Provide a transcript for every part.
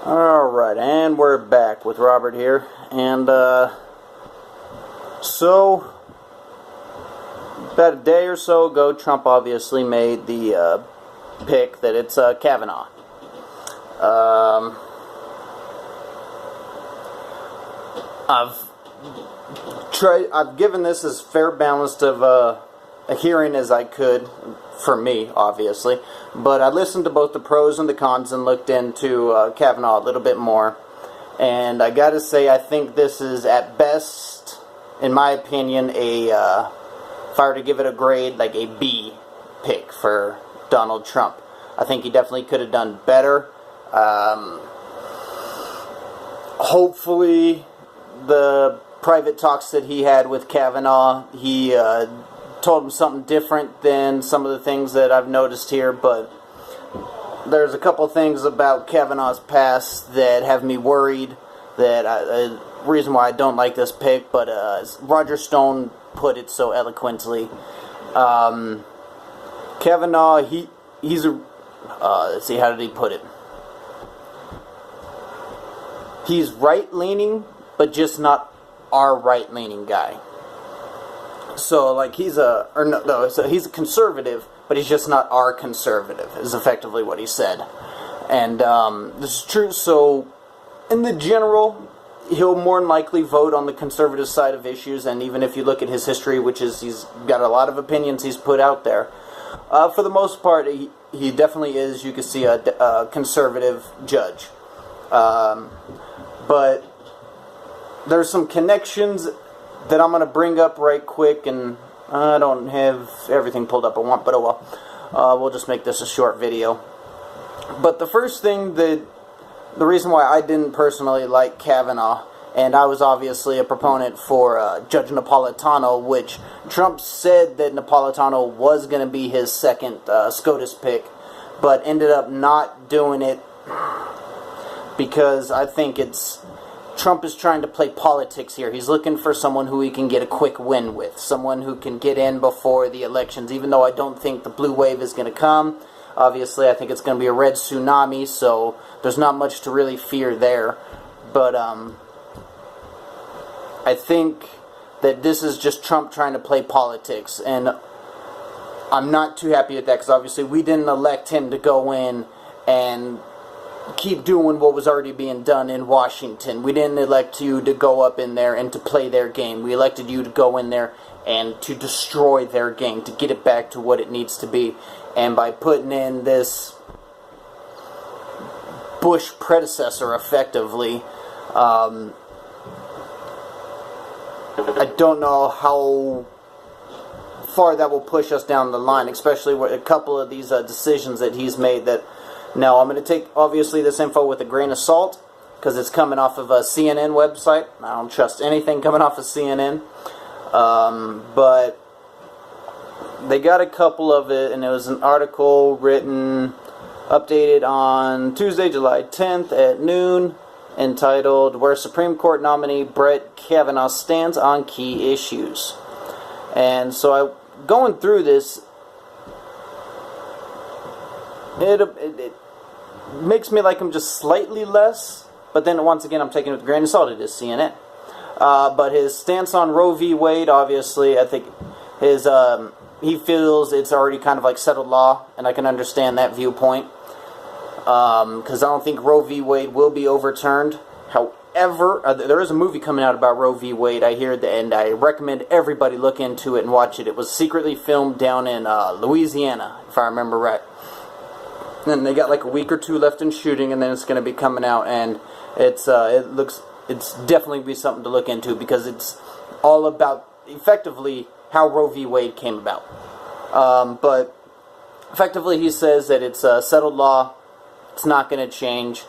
Alright, and we're back with Robert here. And, so, about a day or so ago, Trump obviously made the, pick that it's, Kavanaugh. I've given this as fair balanced of a hearing as I could, for me, obviously. But I listened to both the pros and the cons and looked into Kavanaugh a little bit more. And I gotta say, I think this is at best, in my opinion, if I were to give it a grade, like a B pick for Donald Trump. I think he definitely could have done better. Hopefully, the private talks that he had with Kavanaugh, he told him something different than some of the things that I've noticed here, but there's a couple things about Kavanaugh's past that have me worried, that reason why I don't like this pick, but as Roger Stone put it so eloquently, Kavanaugh, he's a, let's see, how did he put it? He's right-leaning, but just not our right-leaning guy. So, like, he's a conservative, but he's just not our conservative, is effectively what he said. And this is true. So, in the general, he'll more than likely vote on the conservative side of issues, and even if you look at his history, which is, he's got a lot of opinions he's put out there, for the most part, he definitely is, you can see, a conservative judge. But there's some connections that I'm going to bring up right quick, and I don't have everything pulled up I want, but oh well. We'll just make this a short video. But the first thing the reason why I didn't personally like Kavanaugh, and I was obviously a proponent for Judge Napolitano, which Trump said that Napolitano was going to be his second SCOTUS pick, but ended up not doing it because I think Trump is trying to play politics here. He's looking for someone who he can get a quick win with. Someone who can get in before the elections, even though I don't think the blue wave is going to come. Obviously, I think it's going to be a red tsunami, so there's not much to really fear there. But I think that this is just Trump trying to play politics. And I'm not too happy with that, because obviously we didn't elect him to go in and keep doing what was already being done in Washington. We didn't elect you to go up in there and to play their game. We elected you to go in there and to destroy their game, to get it back to what it needs to be. And by putting in this Bush predecessor, effectively, I don't know how far that will push us down the line, especially with a couple of these decisions that he's made that. Now, I'm going to take, obviously, this info with a grain of salt, because it's coming off of a CNN website. I don't trust anything coming off of CNN. But they got a couple of it, and it was an article written, updated on Tuesday, July 10th at noon, entitled, Where Supreme Court Nominee Brett Kavanaugh Stands on Key Issues. And so, going through this, it makes me like him just slightly less, but then once again I'm taking it with a grain of salt. It is CNN. But his stance on Roe v. Wade, obviously, I think he feels it's already kind of like settled law, and I can understand that viewpoint, because I don't think Roe v. Wade will be overturned. However, there is a movie coming out about Roe v. Wade, I hear, and I recommend everybody look into it and watch it. It was secretly filmed down in Louisiana, if I remember right. And they got like a week or two left in shooting, and then it's going to be coming out, and it's definitely be something to look into, because it's all about effectively how Roe v. Wade came about. But effectively, he says that it's a settled law. It's not going to change.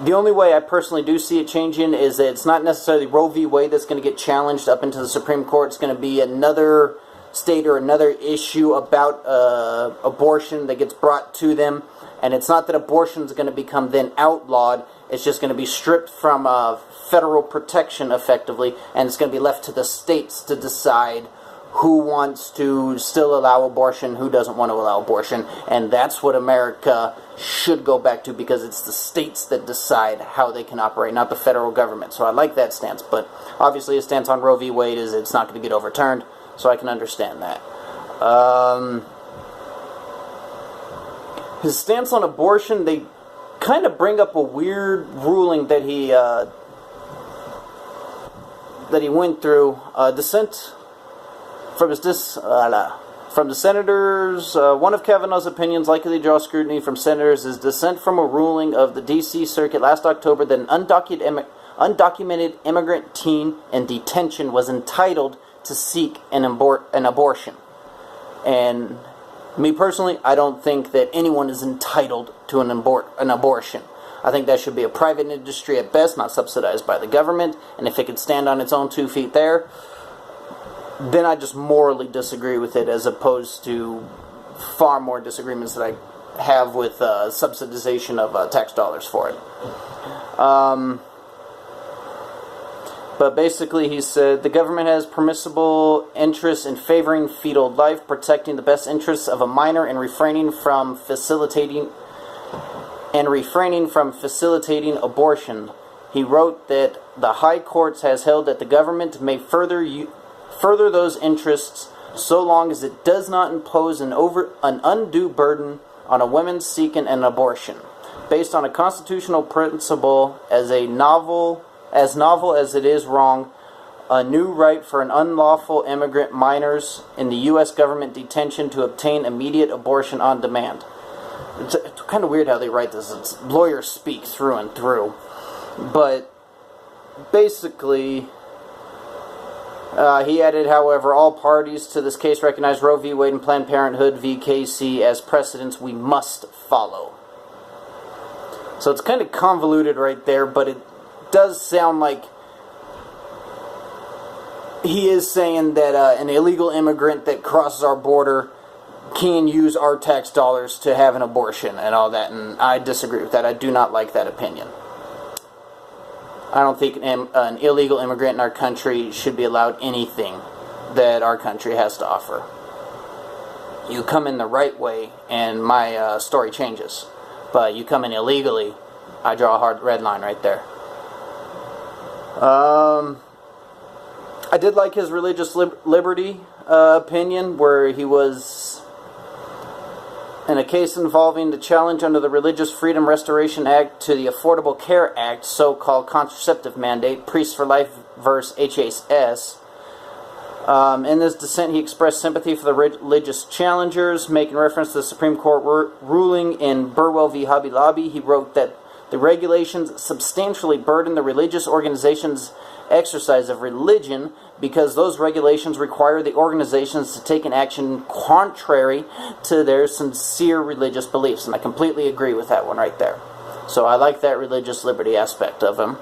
The only way I personally do see it changing is that it's not necessarily Roe v. Wade that's going to get challenged up into the Supreme Court. It's going to be another state or another issue about abortion that gets brought to them, and it's not that abortion is going to become then outlawed. It's just going to be stripped from federal protection, effectively, and it's going to be left to the states to decide who wants to still allow abortion, who doesn't want to allow abortion, and that's what America should go back to, because it's the states that decide how they can operate, not the federal government. So I like that stance, but obviously his stance on Roe v. Wade is it's not going to get overturned, so I can understand that. His stance on abortion, they kind of bring up a weird ruling that he went through. Dissent from the senators. One of Kavanaugh's opinions likely to draw scrutiny from senators is dissent from a ruling of the D.C. Circuit last October that an undocumented immigrant teen in detention was entitled to seek an abortion. And me personally, I don't think that anyone is entitled to an abortion. I think that should be a private industry at best, not subsidized by the government. And if it could stand on its own 2 feet there, then I just morally disagree with it, as opposed to far more disagreements that I have with subsidization of tax dollars for it. But basically he said, the government has permissible interest in favoring fetal life, protecting the best interests of a minor, and refraining from facilitating abortion. He wrote that the high courts has held that the government may further those interests so long as it does not impose an undue burden on a woman seeking an abortion, based on a constitutional principle as novel as it is wrong, a new right for an unlawful immigrant minors in the U.S. government detention to obtain immediate abortion on demand. It's kind of weird how they write this. It's lawyer speak through and through. But basically, he added, however, all parties to this case recognize Roe v. Wade and Planned Parenthood v. Casey as precedents we must follow. So it's kind of convoluted right there, but it does sound like he is saying that an illegal immigrant that crosses our border can use our tax dollars to have an abortion and all that, and I disagree with that. I do not like that opinion. I don't think an illegal immigrant in our country should be allowed anything that our country has to offer. You come in the right way, and my story changes. But you come in illegally, I draw a hard red line right there. I did like his religious liberty opinion, where he was, in a case involving the challenge under the Religious Freedom Restoration Act to the Affordable Care Act, so-called contraceptive mandate, Priests for Life vs. HHS. In this dissent, he expressed sympathy for the religious challengers, making reference to the Supreme Court ruling in Burwell v. Hobby Lobby. He wrote that the regulations substantially burden the religious organizations' exercise of religion because those regulations require the organizations to take an action contrary to their sincere religious beliefs. And I completely agree with that one right there. So I like that religious liberty aspect of him.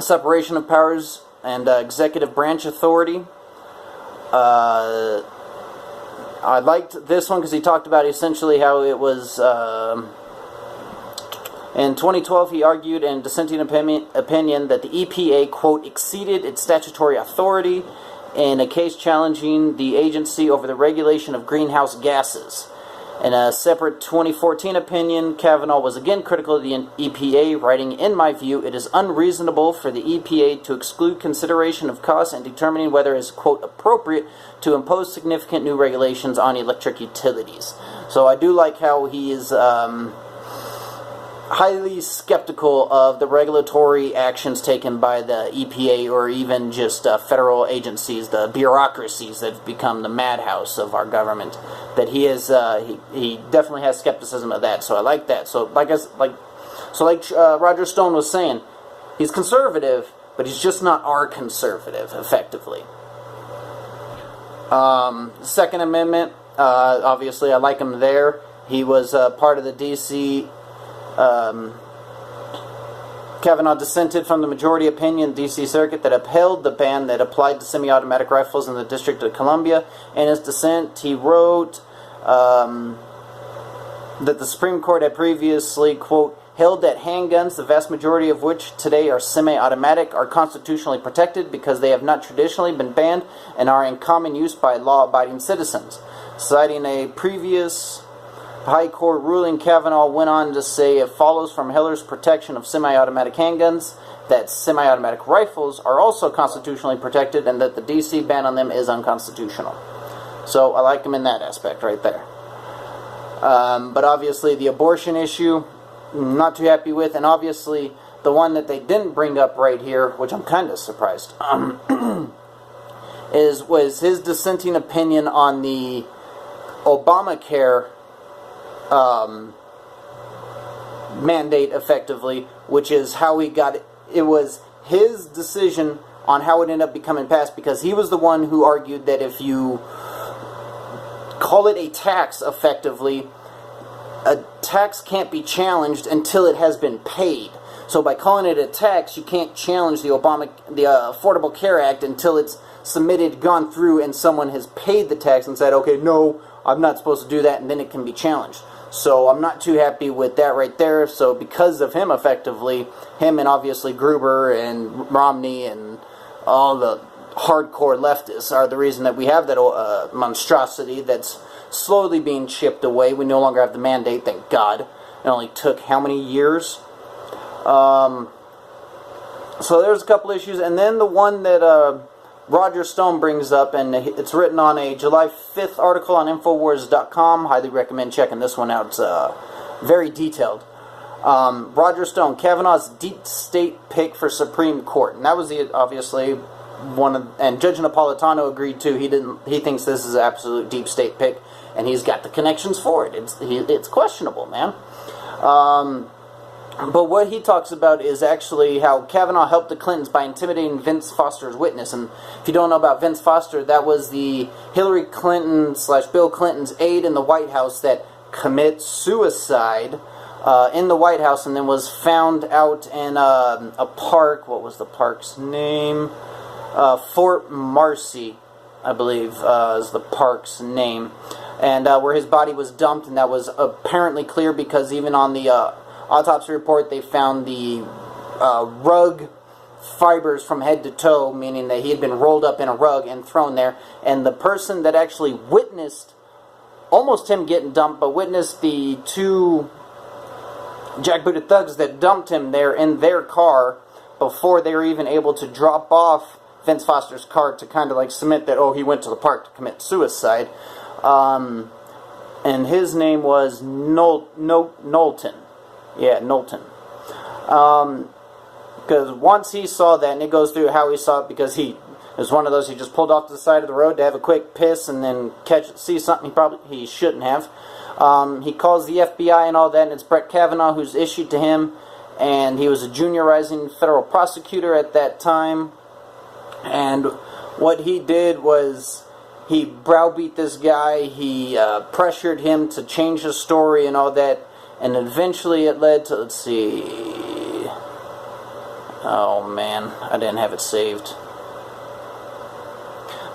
Separation of powers and executive branch authority. I liked this one because he talked about essentially how it was, in 2012 he argued in dissenting opinion that the EPA, quote, exceeded its statutory authority in a case challenging the agency over the regulation of greenhouse gases. In a separate 2014 opinion, Kavanaugh was again critical of the EPA, writing, in my view, it is unreasonable for the EPA to exclude consideration of costs in determining whether it is, quote, appropriate to impose significant new regulations on electric utilities. So I do like how he is highly skeptical of the regulatory actions taken by the EPA or even just federal agencies, the bureaucracies that have become the madhouse of our government. That he is, he definitely has skepticism of that. So I like that. So like Roger Stone was saying, he's conservative, but he's just not our conservative, effectively. Second Amendment, obviously I like him there. He was part of the D.C. Kavanaugh dissented from the majority opinion D.C. Circuit that upheld the ban that applied to semi-automatic rifles in the District of Columbia. In his dissent, he wrote that the Supreme Court had previously, quote, held that handguns, the vast majority of which today are semi-automatic, are constitutionally protected because they have not traditionally been banned and are in common use by law-abiding citizens. Citing a previous High Court ruling, Kavanaugh went on to say it follows from Hiller's protection of semi-automatic handguns that semi-automatic rifles are also constitutionally protected and that the D.C. ban on them is unconstitutional. So I like him in that aspect right there. But obviously the abortion issue, not too happy with, and obviously the one that they didn't bring up right here, which I'm kind of surprised, was his dissenting opinion on the Obamacare mandate, effectively, which is how he got it. It was his decision on how it ended up becoming passed, because he was the one who argued that if you call it a tax, effectively, a tax can't be challenged until it has been paid. So by calling it a tax, you can't challenge the Affordable Care Act until it's submitted, gone through, and someone has paid the tax and said, okay, no, I'm not supposed to do that, and then it can be challenged. So I'm not too happy with that right there. So because of him, effectively, him and obviously Gruber and Romney and all the hardcore leftists are the reason that we have that monstrosity that's slowly being chipped away. We no longer have the mandate, thank God. It only took how many years? So there's a couple issues. And then the one that Roger Stone brings up, and it's written on a July 5th article on Infowars.com. Highly recommend checking this one out. It's very detailed. Roger Stone, Kavanaugh's deep state pick for Supreme Court. And that was obviously one of, and Judge Napolitano agreed too. He thinks this is an absolute deep state pick, and he's got the connections for it. It's questionable, man. But what he talks about is actually how Kavanaugh helped the Clintons by intimidating Vince Foster's witness. And if you don't know about Vince Foster, that was the Hillary Clinton / Bill Clinton's aide in the White House that commits suicide in the White House and then was found out in a park. What was the park's name? Fort Marcy, I believe, is the park's name. And where his body was dumped, and that was apparently clear because even on the autopsy report, they found the rug fibers from head to toe, meaning that he had been rolled up in a rug and thrown there. And the person that actually witnessed almost him getting dumped, but witnessed the two jackbooted thugs that dumped him there in their car before they were even able to drop off Vince Foster's car to kind of like cement that, oh, he went to the park to commit suicide. And his name was Knowlton. Yeah, Knowlton. Because once he saw that, and it goes through how he saw it, because he was one of those, he just pulled off to the side of the road to have a quick piss and then see something he shouldn't have. He calls the FBI and all that, and it's Brett Kavanaugh who's issued to him, and he was a junior rising federal prosecutor at that time. And what he did was he browbeat this guy, he pressured him to change his story and all that. And eventually it led to, let's see, oh man, I didn't have it saved.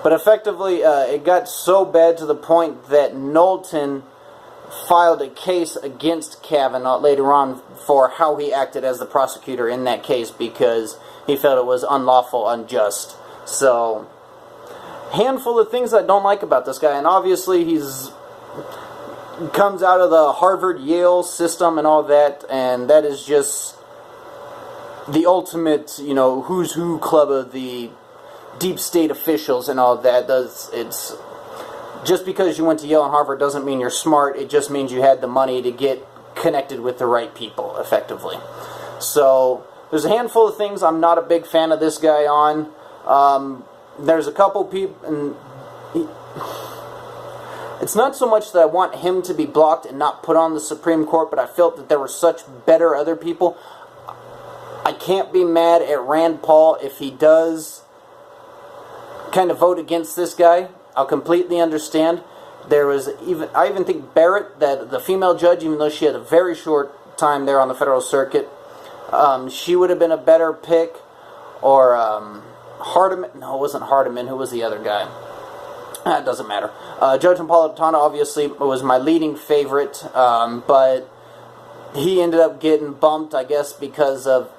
But effectively, it got so bad to the point that Knowlton filed a case against Kavanaugh later on for how he acted as the prosecutor in that case because he felt it was unlawful, unjust. So, handful of things I don't like about this guy, and obviously he's comes out of the Harvard-Yale system and all that, and that is just the ultimate, you know, who's who club of the deep state officials and all that. It's just because you went to Yale and Harvard doesn't mean you're smart. It just means you had the money to get connected with the right people, effectively. So there's a handful of things I'm not a big fan of this guy on. There's a couple people, and it's not so much that I want him to be blocked and not put on the Supreme Court, but I felt that there were such better other people. I can't be mad at Rand Paul if he does kind of vote against this guy. I'll completely understand. I even think Barrett, that the female judge, even though she had a very short time there on the federal circuit, she would have been a better pick. Or Hardiman. No, it wasn't Hardiman. Who was the other guy? It doesn't matter. Judge Napolitano obviously was my leading favorite, but he ended up getting bumped, I guess, because of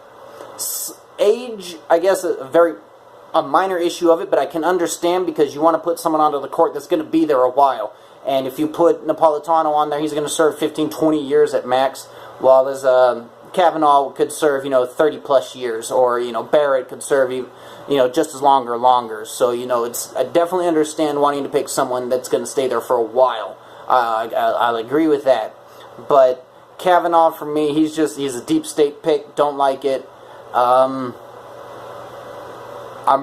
age. I guess a minor issue of it, but I can understand because you want to put someone onto the court that's going to be there a while. And if you put Napolitano on there, he's going to serve 15, 20 years at max, while as Kavanaugh could serve, 30 plus years, or Barrett could serve, just as longer. So I definitely understand wanting to pick someone that's going to stay there for a while. I'll agree with that. But Kavanaugh, for me, he's a deep state pick. Don't like it. I'm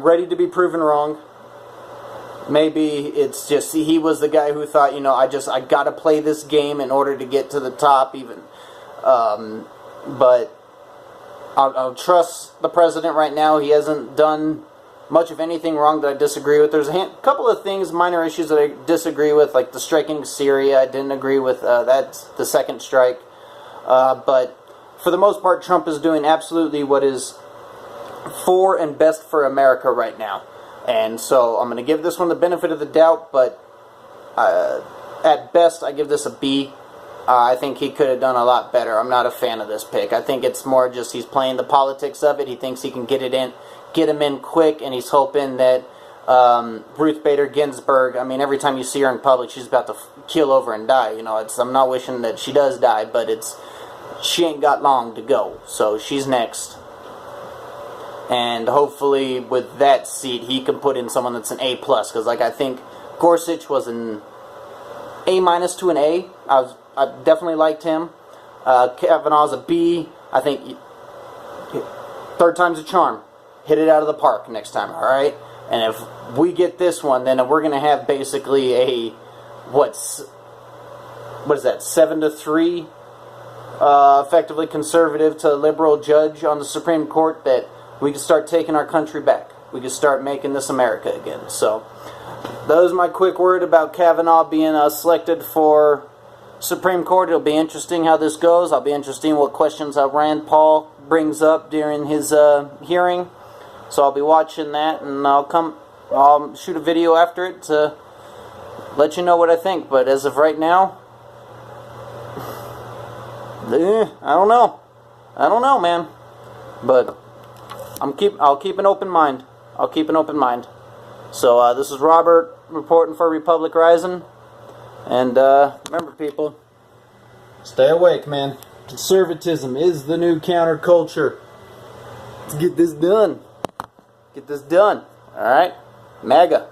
ready to be proven wrong. Maybe it's just he was the guy who thought, I got to play this game in order to get to the top even. But I'll trust the president right now. He hasn't done much of anything wrong that I disagree with. There's a couple of things, minor issues that I disagree with, like the striking Syria. I didn't agree with that's the second strike. But for the most part, Trump is doing absolutely what is for and best for America right now. And so I'm going to give this one the benefit of the doubt, but at best I give this a B. I think he could have done a lot better. I'm not a fan of this pick. I think it's more just he's playing the politics of it. He thinks he can get him in quick, and he's hoping that Ruth Bader Ginsburg, I mean, every time you see her in public, she's about to keel over and die. I'm not wishing that she does die, but she ain't got long to go. So she's next. And hopefully with that seat, he can put in someone that's an A+. Because I think Gorsuch was an A- to an A. I definitely liked him. Kavanaugh's a B. I think third time's a charm. Hit it out of the park next time, all right? And if we get this one, then we're going to have basically a, what is that, 7-3, effectively conservative to liberal judge on the Supreme Court, that we can start taking our country back. We can start making this America again. So that was my quick word about Kavanaugh being selected for Supreme Court. It'll be interesting how this goes. I'll be interested in what questions Rand Paul brings up during his hearing. So I'll be watching that, and I'll shoot a video after it to let you know what I think. But as of right now, I don't know, man. But I'll keep an open mind. So this is Robert reporting for Republic Rising. And remember, people, stay awake, man. Conservatism is the new counterculture. Let's get this done. Alright? MAGA.